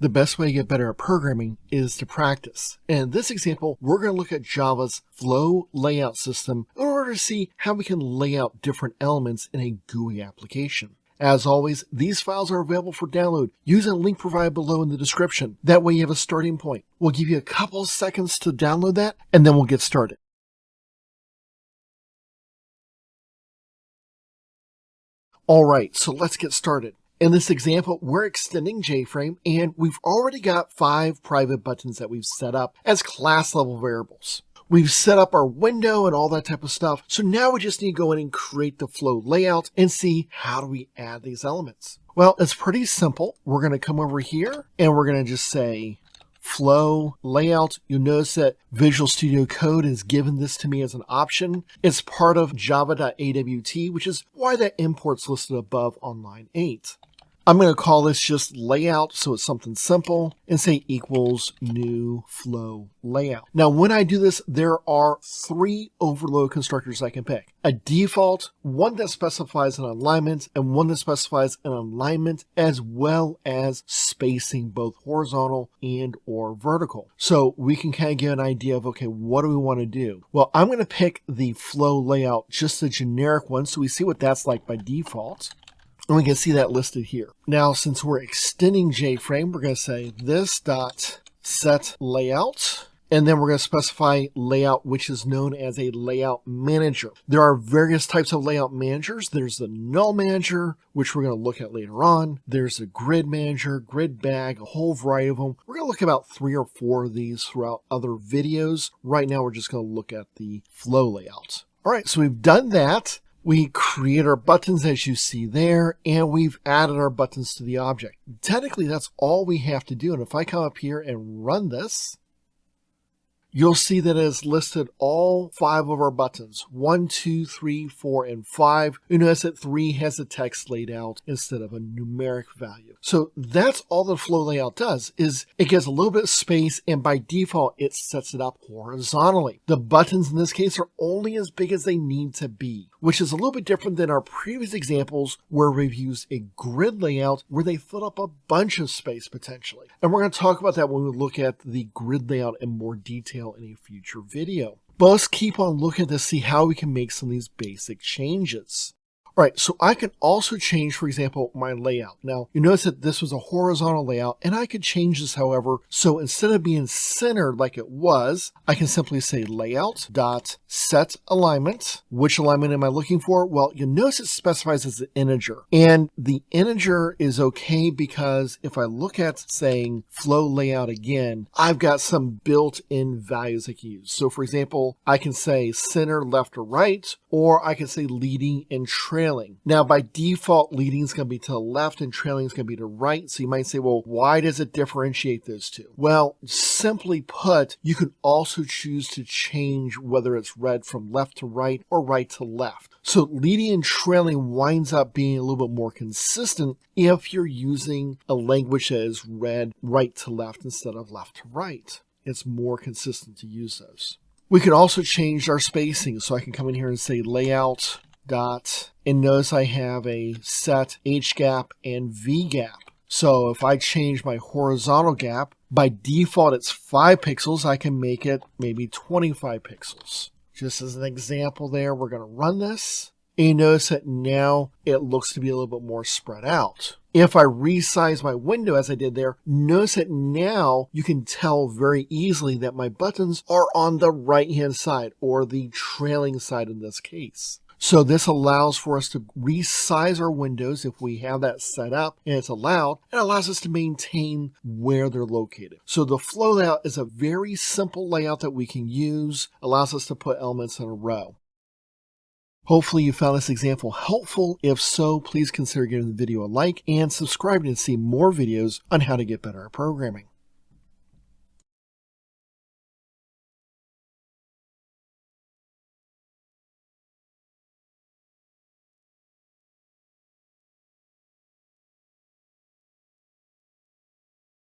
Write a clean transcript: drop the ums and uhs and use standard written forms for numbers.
The best way to get better at programming is to practice. And in this example, we're going to look at Java's flow layout system in order to see how we can lay out different elements in a GUI application. As always, these files are available for download using a link provided below in the description. That way you have a starting point. We'll give you a couple of seconds to download that, and then we'll get started. Alright, so let's get started. In this example, we're extending JFrame, and we've already got 5 private buttons that we've set up as class level variables. We've set up our window and all that type of stuff, so now we just need to go in and create the flow layout and see how do we add these elements. Well, it's pretty simple. We're going to come over here, and we're going to just say flow layout. You'll notice that Visual Studio Code has given this to me as an option. It's part of java.awt, which is why that import's listed above on line 8. I'm going to call this just layout, so it's something simple, and say equals new flow layout. Now, when I do this, there are 3 overload constructors I can pick. A default, one that specifies an alignment, and one that specifies an alignment as well as spacing, both horizontal and or vertical. So we can kind of get an idea of, okay, what do we want to do? Well, I'm going to pick the flow layout, just the generic one, so we see what that's like by default. And we can see that listed here. Now, since we're extending JFrame, we're going to say this dot set layout, and then we're going to specify layout, which is known as a layout manager. There are various types of layout managers. There's the null manager, which we're going to look at later on. There's a grid manager, grid bag, a whole variety of them. We're going to look at about 3 or 4 of these throughout other videos. Right now, we're just going to look at the flow layout. All right, so we've done that. We create our buttons as you see there, and we've added our buttons to the object. Technically, that's all we have to do. And if I come up here and run this, you'll see that it has listed all 5 of our buttons. 1, 2, 3, 4, and 5. You notice that 3 has the text laid out instead of a numeric value. So that's all the flow layout does, is it gives a little bit of space, and by default, it sets it up horizontally. The buttons in this case are only as big as they need to be, which is a little bit different than our previous examples where we've used a grid layout where they fill up a bunch of space potentially. And we're going to talk about that when we look at the grid layout in more detail in a future video. But let's keep on looking to see how we can make some of these basic changes. All right, so I can also change, for example, my layout. Now, you notice that this was a horizontal layout, and I could change this, however, so instead of being centered like it was, I can simply say layout dot set alignment. Which alignment am I looking for? Well, you'll notice it specifies as an integer, and the integer is okay because if I look at saying flow layout again, I've got some built-in values I can use. So, for example, I can say center, left, or right, or I can say leading and trailing. Now, by default, leading is going to be to the left and trailing is going to be to right. So you might say, well, why does it differentiate those two? Well, simply put, you can also choose to change whether it's read from left to right or right to left. So leading and trailing winds up being a little bit more consistent if you're using a language that is read right to left instead of left to right. It's more consistent to use those. We can also change our spacing. So I can come in here and say layout dot, and notice I have a set H gap and V gap. So if I change my horizontal gap, by default it's 5 pixels. I can make it maybe 25 pixels. Just as an example there, we're going to run this. And you notice that now it looks to be a little bit more spread out. If I resize my window as I did there, notice that now you can tell very easily that my buttons are on the right-hand side, or the trailing side in this case. So this allows for us to resize our windows if we have that set up and it's allowed. It allows us to maintain where they're located. So the flow layout is a very simple layout that we can use, allows us to put elements in a row. Hopefully you found this example helpful. If so, please consider giving the video a like and subscribing to see more videos on how to get better at programming.